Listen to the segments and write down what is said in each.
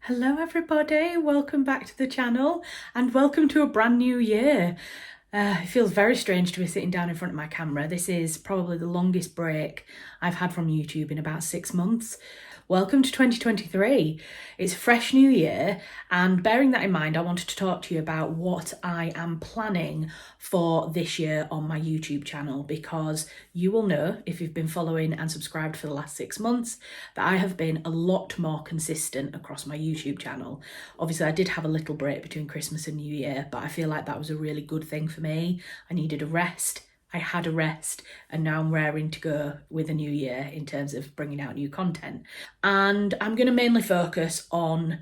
Hello everybody, welcome back to the channel and welcome to a brand new year. It feels very strange to be sitting down in front of my camera. This is probably the longest break I've had from YouTube in about 6 months. Welcome to 2023. It's a fresh new year, and bearing that in mind, I wanted to talk to you about what I am planning for this year on my YouTube channel, because you will know, if you've been following and subscribed for the last 6 months, that I have been a lot more consistent across my YouTube channel. Obviously, I did have a little break between Christmas and New Year, but I feel like that was a really good thing for me. I needed a rest. I had a rest, and now I'm raring to go with a new year in terms of bringing out new content. And I'm going to mainly focus on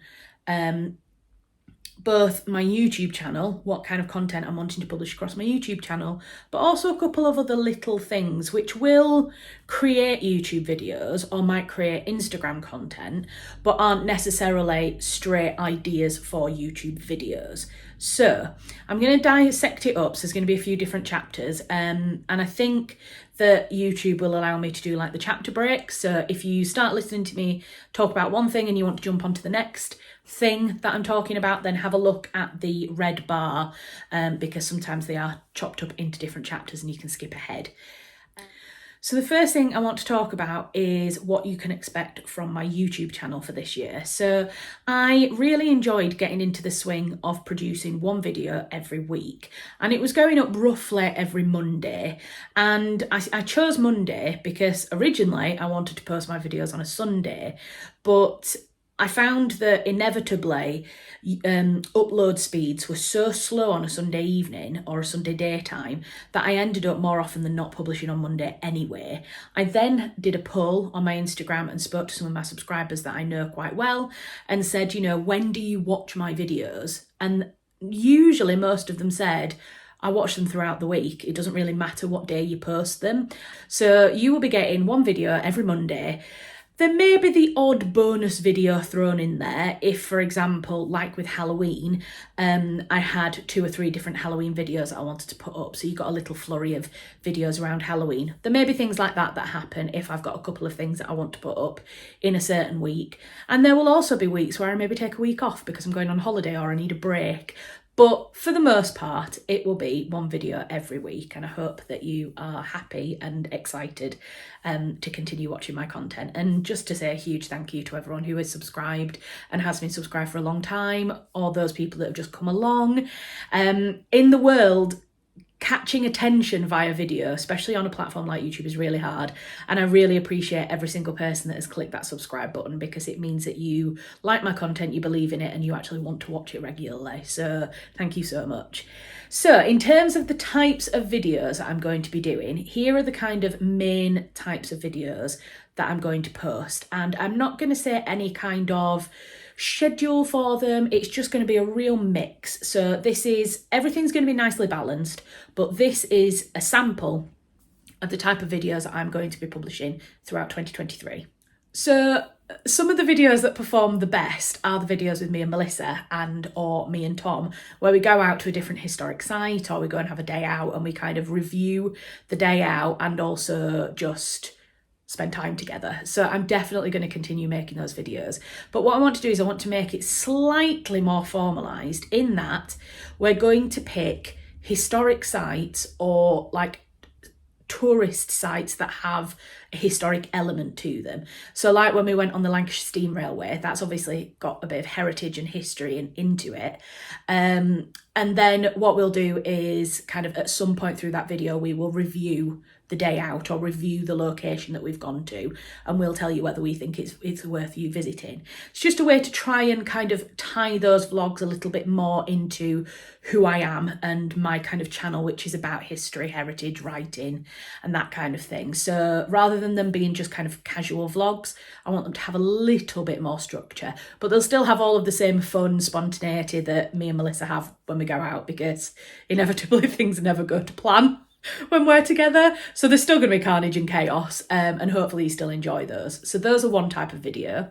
both my YouTube channel, what kind of content I'm wanting to publish across my YouTube channel, but also a couple of other little things which will create YouTube videos or might create Instagram content, but aren't necessarily straight ideas for YouTube videos. So I'm going to dissect it up. So there's going to be a few different chapters, and I think that YouTube will allow me to do like the chapter breaks. So if you start listening to me talk about one thing and you want to jump onto the next thing that I'm talking about, then have a look at the red bar, because sometimes they are chopped up into different chapters and you can skip ahead. So the first thing I want to talk about is what you can expect from my YouTube channel for this year. So I really enjoyed getting into the swing of producing one video every week, and it was going up roughly every Monday. And I chose Monday because originally I wanted to post my videos on a Sunday, but I found that inevitably upload speeds were so slow on a Sunday evening or a Sunday daytime that I ended up more often than not publishing on Monday anyway. I then did a poll on my Instagram and spoke to some of my subscribers that I know quite well and said, when do you watch my videos? And usually most of them said, I watch them throughout the week. It doesn't really matter what day you post them. So you will be getting one video every Monday. There may be the odd bonus video thrown in there if, for example, like with Halloween, I had 2 or 3 different Halloween videos that I wanted to put up. So you got a little flurry of videos around Halloween. There may be things like that happen if I've got a couple of things that I want to put up in a certain week. And there will also be weeks where I maybe take a week off because I'm going on holiday or I need a break. But for the most part, it will be one video every week, and I hope that you are happy and excited to continue watching my content. And just to say a huge thank you to everyone who is subscribed and has been subscribed for a long time, or those people that have just come along. In the world, catching attention via video, especially on a platform like YouTube, is really hard. And I really appreciate every single person that has clicked that subscribe button, because it means that you like my content, you believe in it, and you actually want to watch it regularly. So thank you so much. So in terms of the types of videos that I'm going to be doing, here are the kind of main types of videos that I'm going to post. And I'm not going to say any kind of schedule for them. It's just going to be a real mix. So everything's going to be nicely balanced, but this is a sample of the type of videos that I'm going to be publishing throughout 2023. So some of the videos that perform the best are the videos with me and Melissa or me and Tom, where we go out to a different historic site, or we go and have a day out and we kind of review the day out and also just spend time together. So I'm definitely going to continue making those videos. But what I want to do is I want to make it slightly more formalised, in that we're going to pick historic sites or like tourist sites that have a historic element to them. So like when we went on the Lancashire Steam Railway, that's obviously got a bit of heritage and history into it. And then what we'll do is kind of at some point through that video, we will review the day out or review the location that we've gone to, and we'll tell you whether we think it's worth you visiting. It's just a way to try and kind of tie those vlogs a little bit more into who I am and my kind of channel, which is about history, heritage, writing, and that kind of thing. So rather than them being just kind of casual vlogs, I want them to have a little bit more structure, but they'll still have all of the same fun spontaneity that me and Melissa have when we go out, because inevitably things never go to plan when we're together. So there's still going to be carnage and chaos, and hopefully you still enjoy those. So those are one type of video.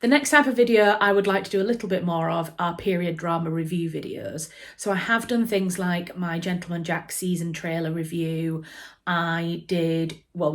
The next type of video I would like to do a little bit more of are period drama review videos. So I have done things like my Gentleman Jack season trailer review. I did one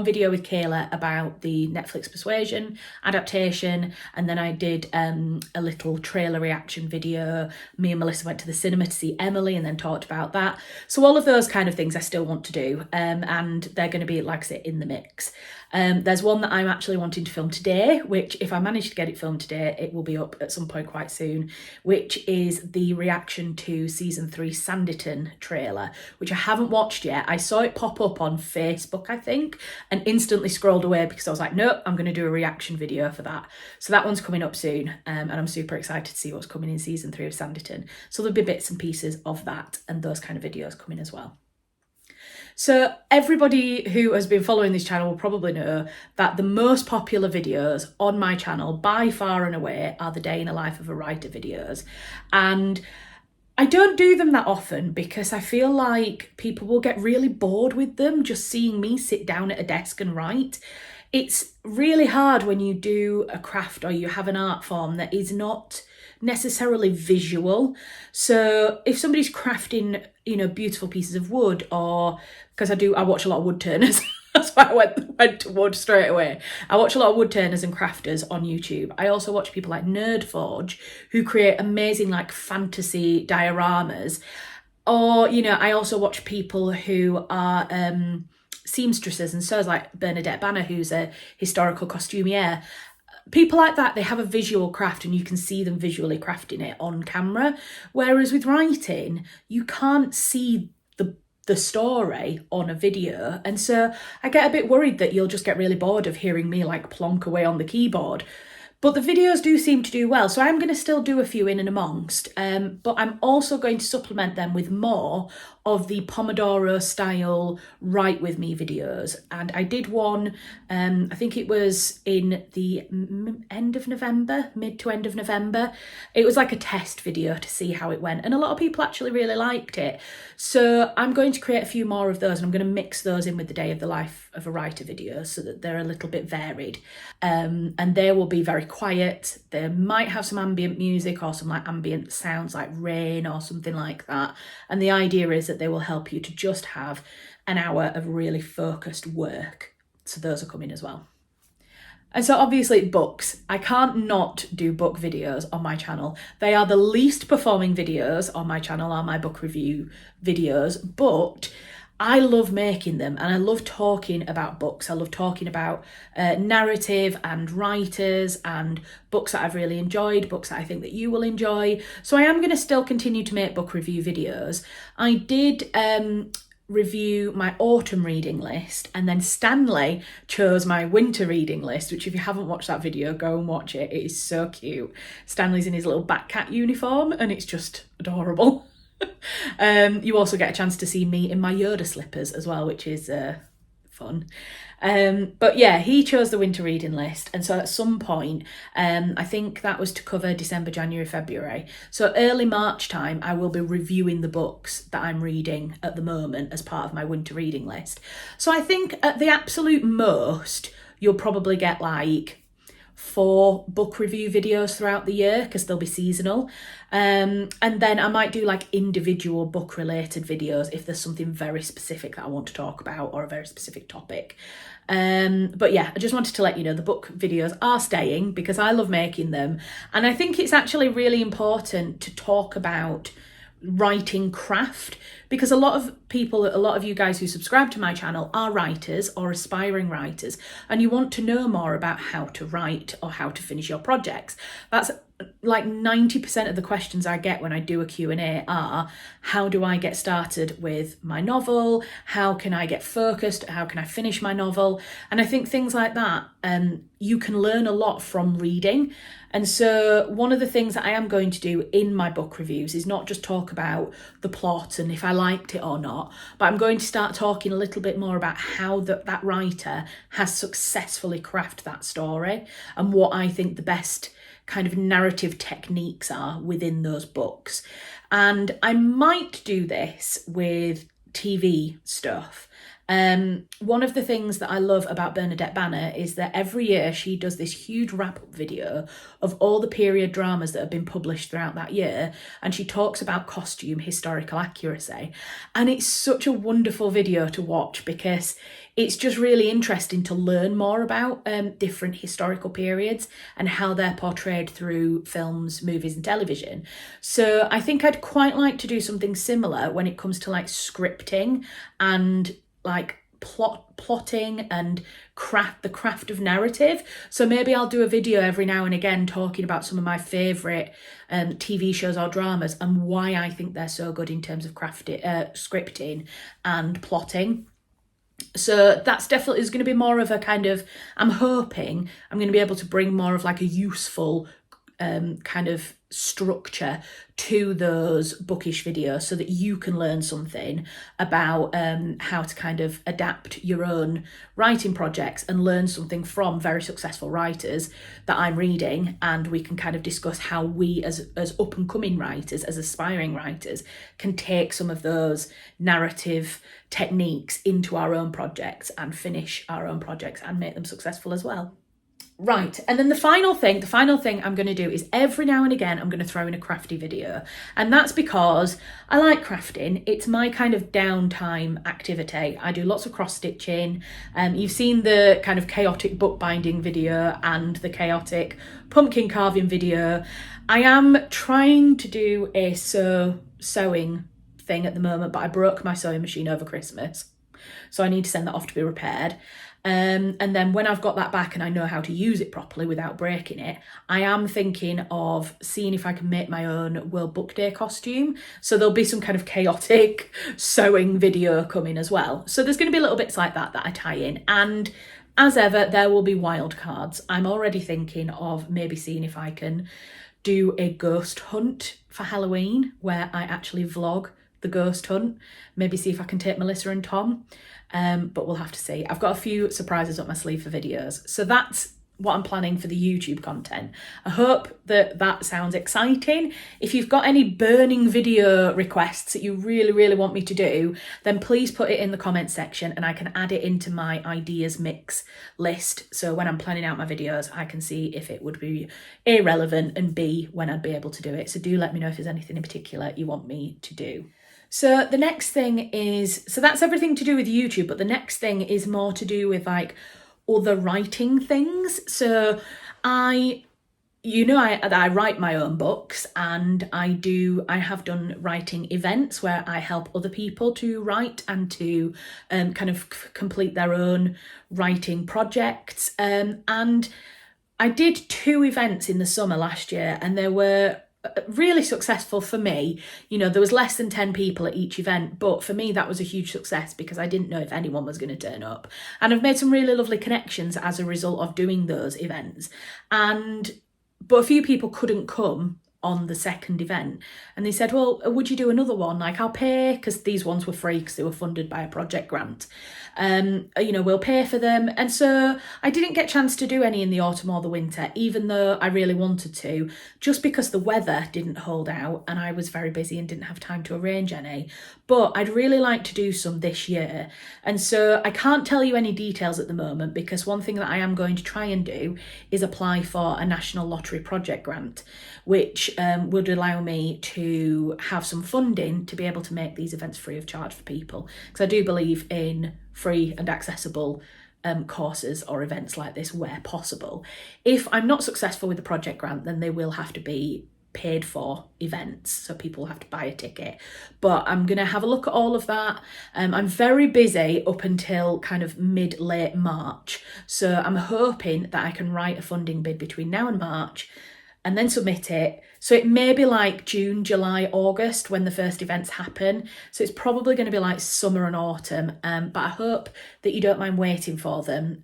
video with Kayla about the Netflix Persuasion adaptation, and then I did a little trailer reaction video. Me and Melissa went to the cinema to see Emily and then talked about that. So all of those kind of things I still want to do, and they're going to be, like I say, in the mix. There's one that I'm actually wanting to film today, which if I manage to get it filmed today, it will be up at some point quite soon, which is the reaction to season 3 Sanditon trailer, which I haven't watched yet. I saw it pop up on Facebook, I think, and instantly scrolled away because I was like, nope, I'm going to do a reaction video for that. So that one's coming up soon, and I'm super excited to see what's coming in season 3 of Sanditon. So there'll be bits and pieces of that and those kind of videos coming as well. So everybody who has been following this channel will probably know that the most popular videos on my channel by far and away are the day in the life of a writer videos. And I don't do them that often because I feel like people will get really bored with them just seeing me sit down at a desk and write. It's really hard when you do a craft or you have an art form that is not necessarily visual. So if somebody's crafting, beautiful pieces of wood, or because I watch a lot of wood turners. That's why I went to wood straight away. I watch a lot of wood turners and crafters on YouTube. I also watch people like Nerdforge who create amazing like fantasy dioramas. Or, I also watch people who are seamstresses and sews, like Bernadette Banner, who's a historical costumier. People like that, they have a visual craft and you can see them visually crafting it on camera. Whereas with writing, you can't see the story on a video. And so I get a bit worried that you'll just get really bored of hearing me like plonk away on the keyboard. But the videos do seem to do well. So I'm going to still do a few in and amongst, but I'm also going to supplement them with more of the Pomodoro style write with me videos. And I did one, I think it was in the end of November, mid to end of November. It was like a test video to see how it went. And a lot of people actually really liked it. So I'm going to create a few more of those and I'm going to mix those in with the day of the life of a writer videos so that they're a little bit varied. And they will be very quiet. They might have some ambient music or some like ambient sounds like rain or something like that. And the idea is that they will help you to just have an hour of really focused work. So those are coming as well. And so obviously books. I can't not do book videos on my channel. They are the least performing videos on my channel, are my book review videos, but I love making them and I love talking about books. I love talking about narrative and writers and books that I've really enjoyed, books that I think that you will enjoy. So I am going to still continue to make book review videos. I did review my autumn reading list, and then Stanley chose my winter reading list, which if you haven't watched that video, go and watch it. It is so cute. Stanley's in his little Batcat uniform and it's just adorable. You also get a chance to see me in my Yoda slippers as well, which is fun. But yeah, he chose the winter reading list, and so at some point, I think that was to cover December, January, February. So early March time, I will be reviewing the books that I'm reading at the moment as part of my winter reading list. So I think at the absolute most, you'll probably get like 4 book review videos throughout the year because they'll be seasonal. And then I might do like individual book related videos if there's something very specific that I want to talk about or a very specific topic. But yeah, I just wanted to let you know the book videos are staying because I love making them. And I think it's actually really important to talk about writing craft because a lot of you guys who subscribe to my channel are writers or aspiring writers, and you want to know more about how to write or how to finish your projects. That's like 90% of the questions I get when I do a Q&A are, how do I get started with my novel? How can I get focused? How can I finish my novel? And I think things like that, you can learn a lot from reading. And so one of the things that I am going to do in my book reviews is not just talk about the plot and if I liked it or not, but I'm going to start talking a little bit more about how that writer has successfully crafted that story and what I think the best kind of narrative techniques are within those books. And I might do this with TV stuff. One of the things that I love about Bernadette Banner is that every year she does this huge wrap-up video of all the period dramas that have been published throughout that year, and she talks about costume historical accuracy. And it's such a wonderful video to watch because it's just really interesting to learn more about different historical periods and how they're portrayed through films, movies and television. So I think I'd quite like to do something similar when it comes to like scripting and like plotting and the craft of narrative. So maybe I'll do a video every now and again talking about some of my favourite TV shows or dramas and why I think they're so good in terms of scripting and plotting. So that's definitely is going to be more of a kind of, I'm hoping I'm going to be able to bring more of like a useful kind of structure to those bookish videos so that you can learn something about how to kind of adapt your own writing projects and learn something from very successful writers that I'm reading, and we can kind of discuss how we as up and coming writers, as aspiring writers, can take some of those narrative techniques into our own projects and finish our own projects and make them successful as well. Right, and then the final thing I'm going to do is every now and again I'm going to throw in a crafty video, and that's because I like crafting. It's my kind of downtime activity. I do lots of cross stitching. You've seen the kind of chaotic bookbinding video and the chaotic pumpkin carving video. I am trying to do a sewing thing at the moment, but I broke my sewing machine over Christmas, so I need to send that off to be repaired. And then when I've got that back and I know how to use it properly without breaking it, I am thinking of seeing if I can make my own World Book Day costume. So there'll be some kind of chaotic sewing video coming as well. So there's going to be little bits like that I tie in. And as ever, there will be wild cards. I'm already thinking of maybe seeing if I can do a ghost hunt for Halloween where I actually vlog the ghost hunt. Maybe see if I can take Melissa and Tom. But we'll have to see. I've got a few surprises up my sleeve for videos. So that's what I'm planning for the YouTube content. I hope that sounds exciting. If you've got any burning video requests that you really, really want me to do, then please put it in the comments section and I can add it into my ideas mix list. So when I'm planning out my videos, I can see if it would be A, relevant, and B, when I'd be able to do it. So do let me know if there's anything in particular you want me to do. So the next thing is, so that's everything to do with YouTube, but the next thing is more to do with like other writing things. So I write my own books, and I have done writing events where I help other people to write and to kind of complete their own writing projects. And I did 2 events in the summer last year, and they were really successful for me. You know, there was less than 10 people at each event, but for me that was a huge success because I didn't know if anyone was going to turn up. And I've made some really lovely connections as a result of doing those events. But a few people couldn't come on the second event, and they said, well, would you do another one? Like, I'll pay, because these ones were free because they were funded by a project grant. We'll pay for them. And so I didn't get a chance to do any in the autumn or the winter, even though I really wanted to, just because the weather didn't hold out and I was very busy and didn't have time to arrange any. But I'd really like to do some this year. And so I can't tell you any details at the moment, because one thing that I am going to try and do is apply for a National Lottery project grant, which would allow me to have some funding to be able to make these events free of charge for people. Because I do believe in free and accessible courses or events like this where possible. If I'm not successful with the project grant, then they will have to be paid for events, so people will have to buy a ticket. But I'm going to have a look at all of that. I'm very busy up until kind of mid-late March, so I'm hoping that I can write a funding bid between now and March and then submit it. So it may be like June, July, August when the first events happen. So it's probably going to be like summer and autumn. But I hope that you don't mind waiting for them.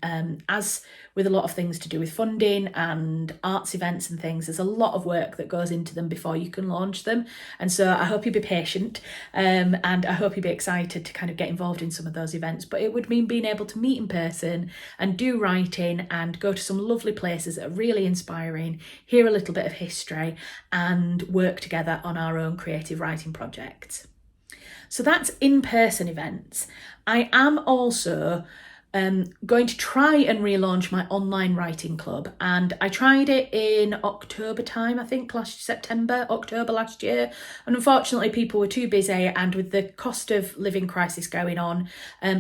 As with a lot of things to do with funding and arts events and things, there's a lot of work that goes into them before you can launch them. And so I hope you'll be patient, and I hope you'll be excited to kind of get involved in some of those events. But it would mean being able to meet in person and do writing and go to some lovely places that are really inspiring, hear a little bit of history, and work together on our own creative writing projects. So that's in-person events. I am also going to try and relaunch my online writing club, and I tried it in October time, I think October last year, and unfortunately people were too busy, and with the cost of living crisis going on,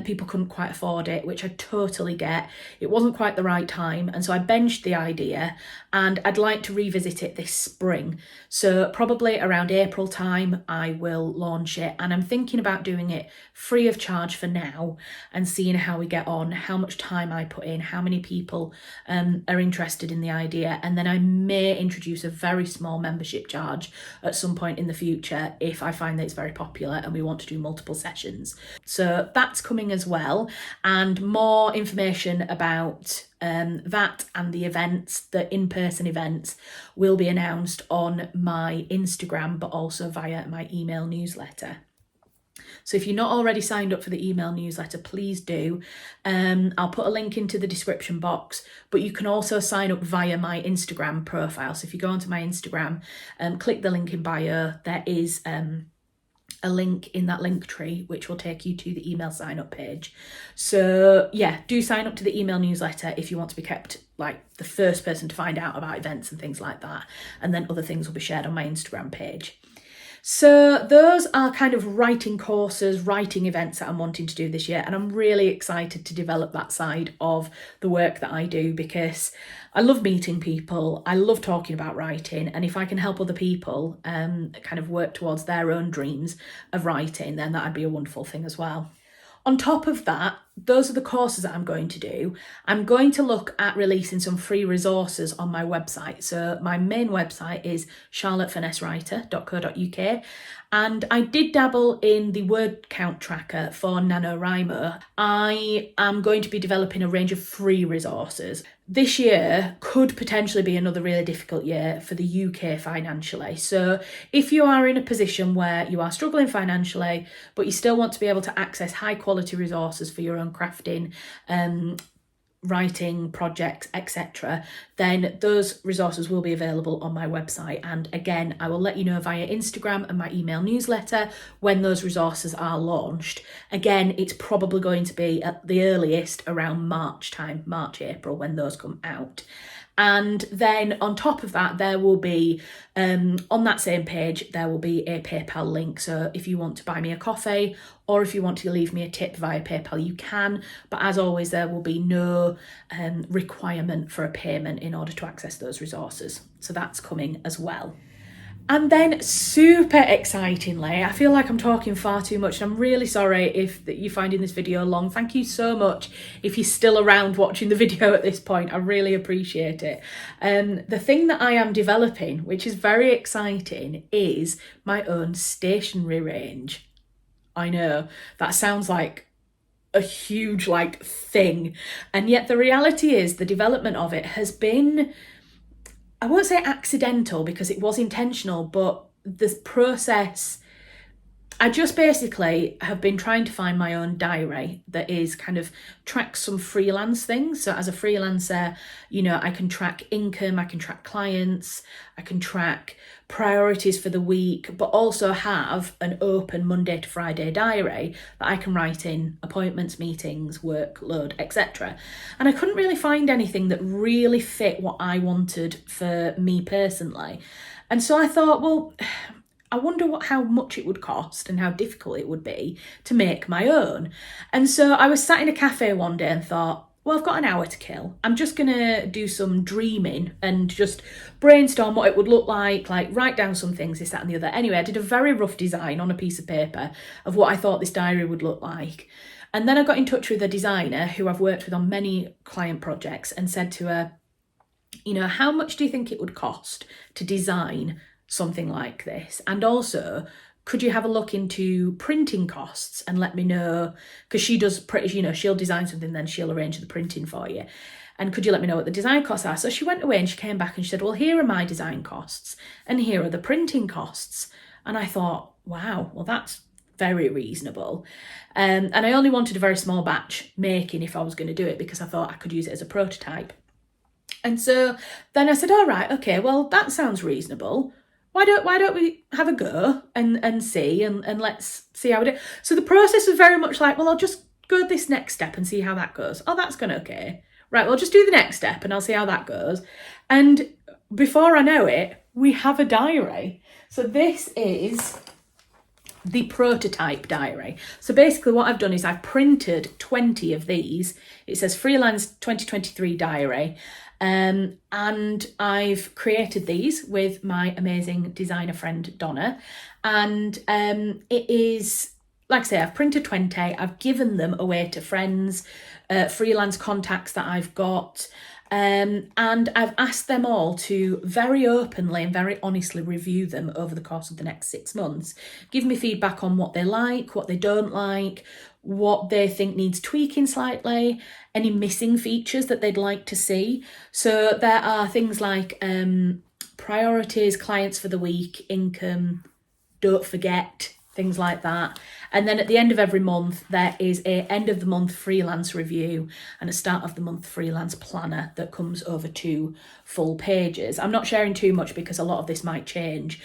people couldn't quite afford it, which I totally get. It wasn't quite the right time, and so I benched the idea, and I'd like to revisit it this spring. So probably around April time I will launch it, and I'm thinking about doing it free of charge for now and seeing how we get on, how much time I put in, how many people are interested in the idea, and then I may introduce a very small membership charge at some point in the future if I find that it's very popular and we want to do multiple sessions. So that's coming as well, and more information about that and the events, the in-person events, will be announced on my Instagram, but also via my email newsletter. So if you're not already signed up for the email newsletter, please do. I'll put a link into the description box, but you can also sign up via my Instagram profile. So if you go onto my Instagram, click the link in bio, there is a link in that link tree which will take you to the email sign up page. So yeah, do sign up to the email newsletter if you want to be kept like the first person to find out about events and things like that, and then other things will be shared on my Instagram page. So those are kind of writing courses, writing events that I'm wanting to do this year, and I'm really excited to develop that side of the work that I do, because I love meeting people, I love talking about writing, and if I can help other people kind of work towards their own dreams of writing, then that'd be a wonderful thing as well. On top of that, those are the courses that I'm going to do. I'm going to look at releasing some free resources on my website. So my main website is charlottefinessewriter.co.uk, and I did dabble in the word count tracker for NaNoWriMo. I am going to be developing a range of free resources. This year could potentially be another really difficult year for the UK financially. So if you are in a position where you are struggling financially, but you still want to be able to access high quality resources for your own crafting, writing projects, etc., then those resources will be available on my website. And again, I will let you know via Instagram and my email newsletter when those resources are launched. Again, it's probably going to be at the earliest around March time, April, when those come out. And then on top of that, there will be, on that same page, there will be a PayPal link. So if you want to buy me a coffee, or if you want to leave me a tip via PayPal, you can. But as always, there will be no requirement for a payment in order to access those resources. So that's coming as well. And then super excitingly, I feel like I'm talking far too much, and I'm really sorry if you're finding this video long. Thank you so much if you're still around watching the video at this point. I really appreciate it. The thing that I am developing, which is very exciting, is my own stationery range. I know, that sounds like a huge thing, and yet the reality is the development of it has been, I won't say accidental because it was intentional, but this process, I just basically have been trying to find my own diary that is kind of tracks some freelance things. So as a freelancer, I can track income, I can track clients, I can track priorities for the week, but also have an open Monday to Friday diary that I can write in appointments, meetings, workload, etc. And I couldn't really find anything that really fit what I wanted for me personally. And so I thought, well, I wonder how much it would cost and how difficult it would be to make my own. And so I was sat in a cafe one day and thought, well, I've got an hour to kill. I'm just going to do some dreaming and just brainstorm what it would look like write down some things, this, that and the other. Anyway, I did a very rough design on a piece of paper of what I thought this diary would look like. And then I got in touch with a designer who I've worked with on many client projects and said to her, how much do you think it would cost to design something like this? And also, could you have a look into printing costs and let me know, because she does she'll design something, then she'll arrange the printing for you. And could you let me know what the design costs are? So she went away and she came back and she said, well, here are my design costs and here are the printing costs. And I thought, wow, well, that's very reasonable. And I only wanted a very small batch making if I was going to do it, because I thought I could use it as a prototype. And so then I said, all right, okay, well, that sounds reasonable. Why don't we have a go and see and let's see how it is. So the process was very much well, I'll just go this next step and see how that goes. Oh, that's gone okay. Right, well, just do the next step and I'll see how that goes. And before I know it, we have a diary. So this is the prototype diary. So basically what I've done is I've printed 20 of these. It says Freelance 2023 diary. And I've created these with my amazing designer friend Donna. And it is, like I say, I've printed 20. I've given them away to friends, freelance contacts that I've got. And I've asked them all to very openly and very honestly review them over the course of the next 6 months. Give me feedback on what they like, what they don't like, what they think needs tweaking slightly, any missing features that they'd like to see. So there are things like priorities, clients for the week, income, don't forget, things like that. And then at the end of every month, there is a end of the month freelance review and a start of the month freelance planner that comes over 2 full pages. I'm not sharing too much because a lot of this might change.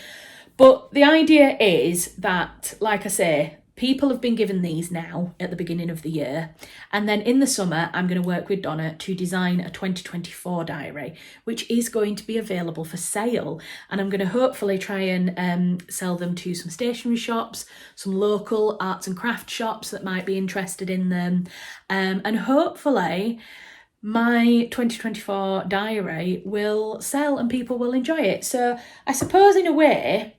But the idea is that, like I say, people have been given these now at the beginning of the year. And then in the summer, I'm going to work with Donna to design a 2024 diary, which is going to be available for sale. And I'm going to hopefully try and sell them to some stationery shops, some local arts and craft shops that might be interested in them. And hopefully my 2024 diary will sell and people will enjoy it. So I suppose in a way,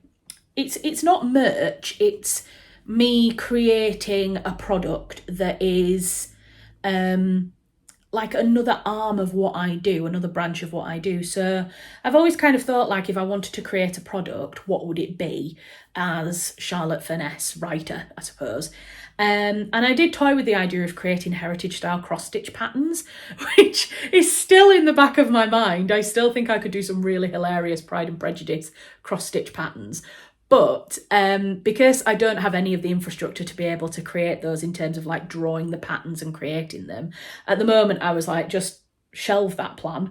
it's not merch, it's me creating a product that is like another arm of what I do, another branch of what I do. So I've always kind of thought, like, if I wanted to create a product, what would it be as Charlotte Furness writer, I suppose. And I did toy with the idea of creating heritage style cross-stitch patterns, which is still in the back of my mind. I still think I could do some really hilarious Pride and Prejudice cross-stitch patterns. But because I don't have any of the infrastructure to be able to create those in terms of like drawing the patterns and creating them, at the moment I was like, just shelve that plan.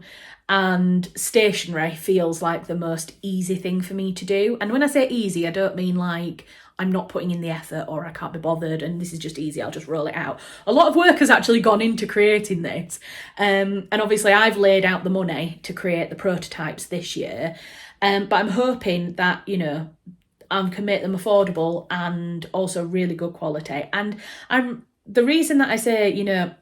And stationery feels like the most easy thing for me to do. And when I say easy, I don't mean like I'm not putting in the effort or I can't be bothered and this is just easy, I'll just roll it out. A lot of work has actually gone into creating this. And obviously I've laid out the money to create the prototypes this year. But I'm hoping that, you know, I can make them affordable and also really good quality. And the reason that I say, you know,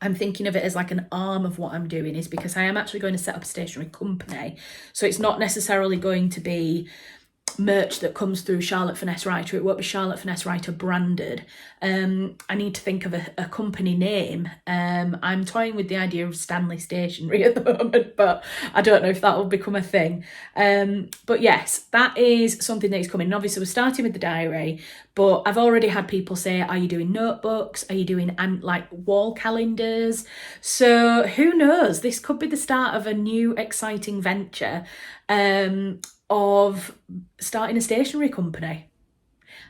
I'm thinking of it as like an arm of what I'm doing is because I am actually going to set up a stationery company. So it's not necessarily going to be merch that comes through Charlotte Furness Writer. It won't be Charlotte Furness Writer branded. I need to think of a company name. I'm toying with the idea of Stanley Stationery at the moment, but I don't know if that will become a thing. But yes, that is something that is coming. And obviously we're starting with the diary, but I've already had people say, are you doing notebooks? Are you doing like wall calendars? So who knows? This could be the start of a new exciting venture. Of starting a stationery company.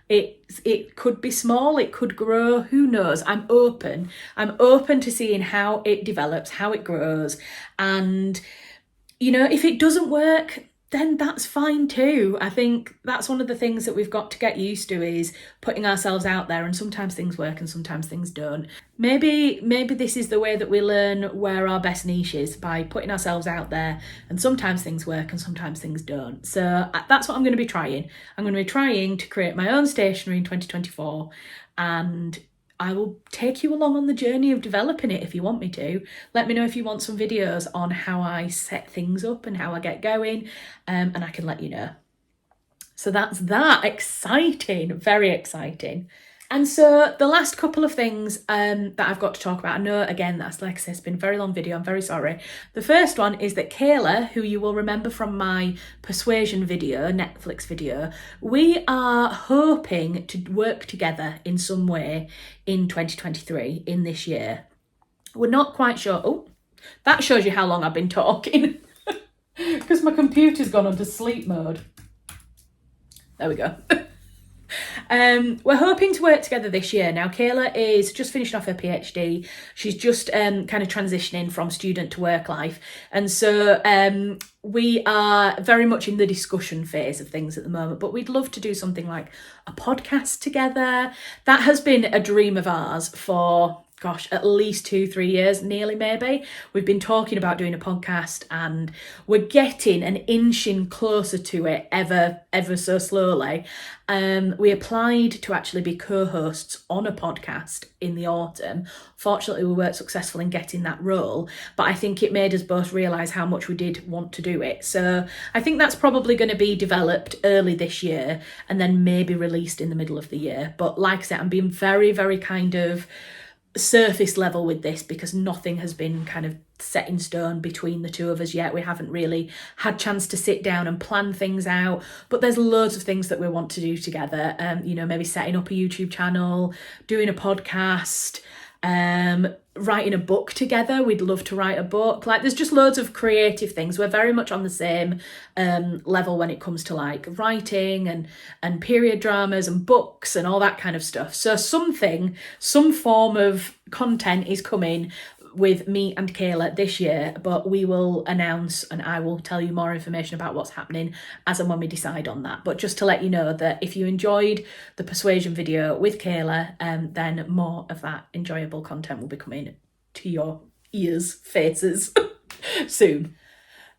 It could be small, it could grow, who knows? I'm open to seeing how it develops, how it grows. And, you know, if it doesn't work, then that's fine too. I think that's one of the things that we've got to get used to is putting ourselves out there, and sometimes things work and sometimes things don't. Maybe this is the way that we learn where our best niche is, by putting ourselves out there, and sometimes things work and sometimes things don't. So that's what I'm going to be trying. I'm going to be trying to create my own stationery in 2024, and I will take you along on the journey of developing it if you want me to. Let me know if you want some videos on how I set things up and how I get going, and I can let you know. So that's that. Exciting, very exciting. And so the last couple of things that I've got to talk about, I know, again, that's like I said, it's been a very long video, I'm very sorry. The first one is that Kayla, who you will remember from my persuasion video, Netflix video, we are hoping to work together in some way in 2023, in this year. We're not quite sure. Oh, that shows you how long I've been talking because my computer's gone onto sleep mode. There we go. We're hoping to work together this year. Now, Kayla is just finishing off her PhD. She's just kind of transitioning from student to work life. And so we are very much in the discussion phase of things at the moment, but we'd love to do something like a podcast together. That has been a dream of ours for, gosh, at least 2-3 years, nearly maybe. We've been talking about doing a podcast and we're getting and inching closer to it ever so slowly. We applied to actually be co-hosts on a podcast in the autumn. Fortunately, we weren't successful in getting that role, but I think it made us both realise how much we did want to do it. So I think that's probably going to be developed early this year and then maybe released in the middle of the year. But like I said, I'm being very, very kind of surface level with this because nothing has been kind of set in stone between the two of us yet. We haven't really had chance to sit down and plan things out, but there's loads of things that we want to do together. Maybe setting up a YouTube channel, doing a podcast, writing a book together. We'd love to write a book. Like, there's just loads of creative things. We're very much on the same level when it comes to like writing and period dramas and books and all that kind of stuff. So some form of content is coming with me and Kayla this year, but we will announce and I will tell you more information about what's happening as and when we decide on that. But just to let you know that if you enjoyed the persuasion video with Kayla, then more of that enjoyable content will be coming to your ears, faces soon.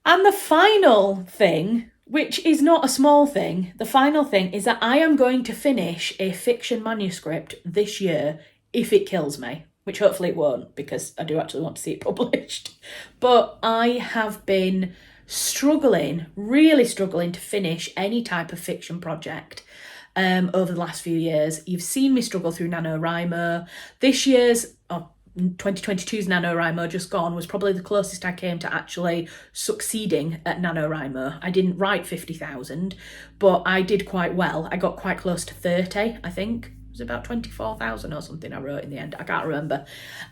And the final thing, which is not a small thing, the final thing is that I am going to finish a fiction manuscript this year if it kills me. Which hopefully it won't, because I do actually want to see it published. But I have been really struggling to finish any type of fiction project over the last few years. You've seen me struggle through NaNoWriMo. This year's, 2022's NaNoWriMo just gone was probably the closest I came to actually succeeding at NaNoWriMo. I didn't write 50,000, but I did quite well. I got quite close to 30, I think. About 24,000 or something I wrote in the end. I can't remember.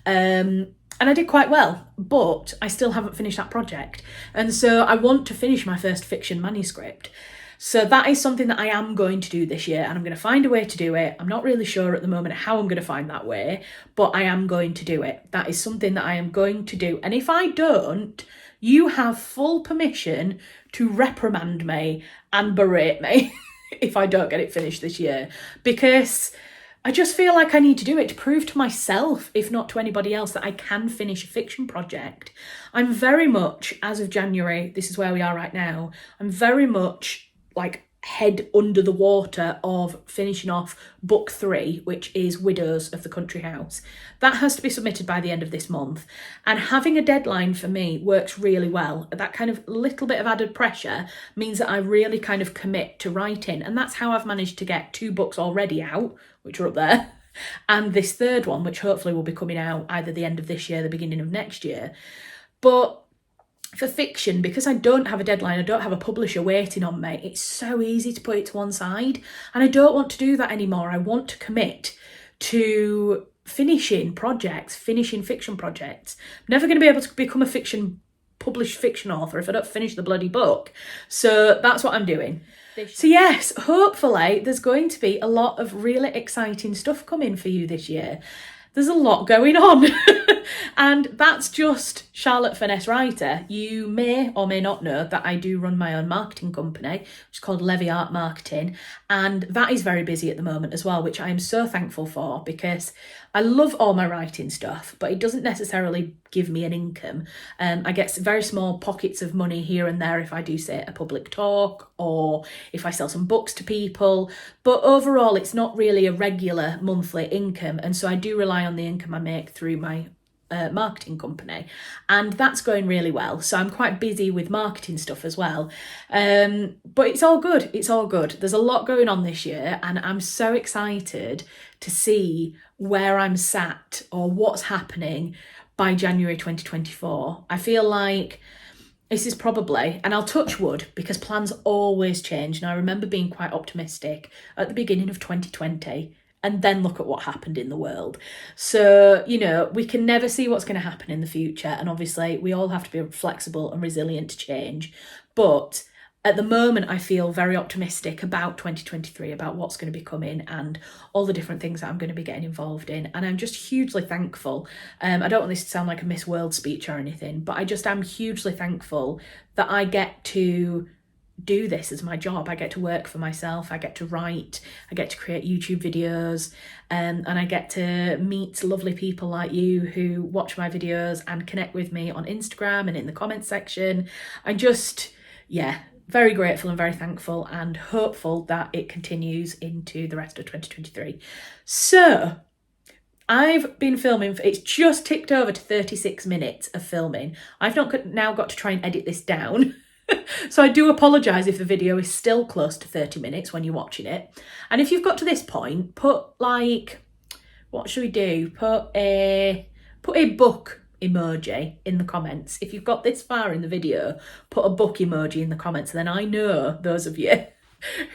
And I did quite well, but I still haven't finished that project. And so I want to finish my first fiction manuscript. So that is something that I am going to do this year, and I'm going to find a way to do it. I'm not really sure at the moment how I'm going to find that way, but I am going to do it. That is something that I am going to do. And if I don't, you have full permission to reprimand me and berate me if I don't get it finished this year, because I just feel like I need to do it to prove to myself, if not to anybody else, that I can finish a fiction project. I'm very much, as of January, this is where we are right now, I'm very much like head under the water of finishing off book 3, which is Widows of the Country House. That has to be submitted by the end of this month. And having a deadline for me works really well. That kind of little bit of added pressure means that I really kind of commit to writing. And that's how I've managed to get 2 books already out, which are up there, and this third one, which hopefully will be coming out either the end of this year, the beginning of next year. But for fiction, because I don't have a deadline, I don't have a publisher waiting on me, it's so easy to put it to one side. And I don't want to do that anymore. I want to commit to finishing fiction projects. I'm never going to be able to become a published fiction author if I don't finish the bloody book. So that's what I'm doing. So yes, hopefully there's going to be a lot of really exciting stuff coming for you this year. There's a lot going on. And that's just Charlotte Finesse Writer. You may or may not know that I do run my own marketing company, which is called Levy Art Marketing. And that is very busy at the moment as well, which I am so thankful for, because I love all my writing stuff, but it doesn't necessarily give me an income. I get very small pockets of money here and there if I do, say, a public talk or if I sell some books to people. But overall, it's not really a regular monthly income. And so I do rely on the income I make through my marketing company, and that's going really well. So I'm quite busy with marketing stuff as well. But it's all good. There's a lot going on this year, and I'm so excited to see where I'm sat or what's happening by January 2024. I feel like this is probably, and I'll touch wood because plans always change, and I remember being quite optimistic at the beginning of 2020, and then look at what happened in the world. So, we can never see what's going to happen in the future. And obviously we all have to be flexible and resilient to change. But at the moment, I feel very optimistic about 2023, about what's going to be coming and all the different things that I'm going to be getting involved in. And I'm just hugely thankful. I don't want this to sound like a Miss World speech or anything, but I just am hugely thankful that I get to do this as my job. I get to work for myself, I get to write, I get to create YouTube videos, and I get to meet lovely people like you who watch my videos and connect with me on Instagram and in the comments section. I'm just, yeah, very grateful and very thankful and hopeful that it continues into the rest of 2023. So I've been filming, it's just ticked over to 36 minutes of filming. I've now got to try and edit this down. So I do apologise if the video is still close to 30 minutes when you're watching it. And if you've got to this point, put like, what should we do? Put a book emoji in the comments. If you've got this far in the video, put a book emoji in the comments. And then I know those of you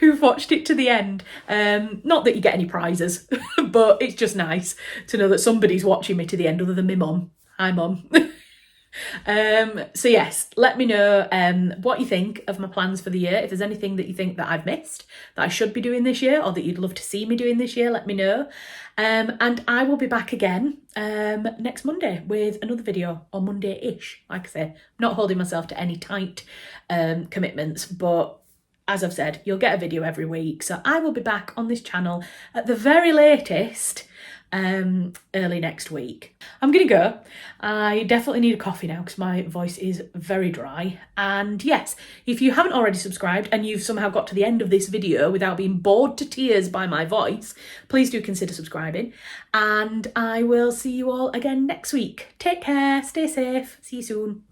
who've watched it to the end. Not that you get any prizes, but it's just nice to know that somebody's watching me to the end other than my mum. Hi, mum. So yes, let me know what you think of my plans for the year. If there's anything that you think that I've missed that I should be doing this year or that you'd love to see me doing this year, let me know. And I will be back again next Monday with another video, or Monday-ish. Like I say, I'm not holding myself to any tight commitments, but as I've said, you'll get a video every week. So I will be back on this channel at the very latest early next week. I'm gonna go. I definitely need a coffee now because my voice is very dry. And yes, if you haven't already subscribed and you've somehow got to the end of this video without being bored to tears by my voice, please do consider subscribing. And I will see you all again next week. Take care, stay safe, see you soon.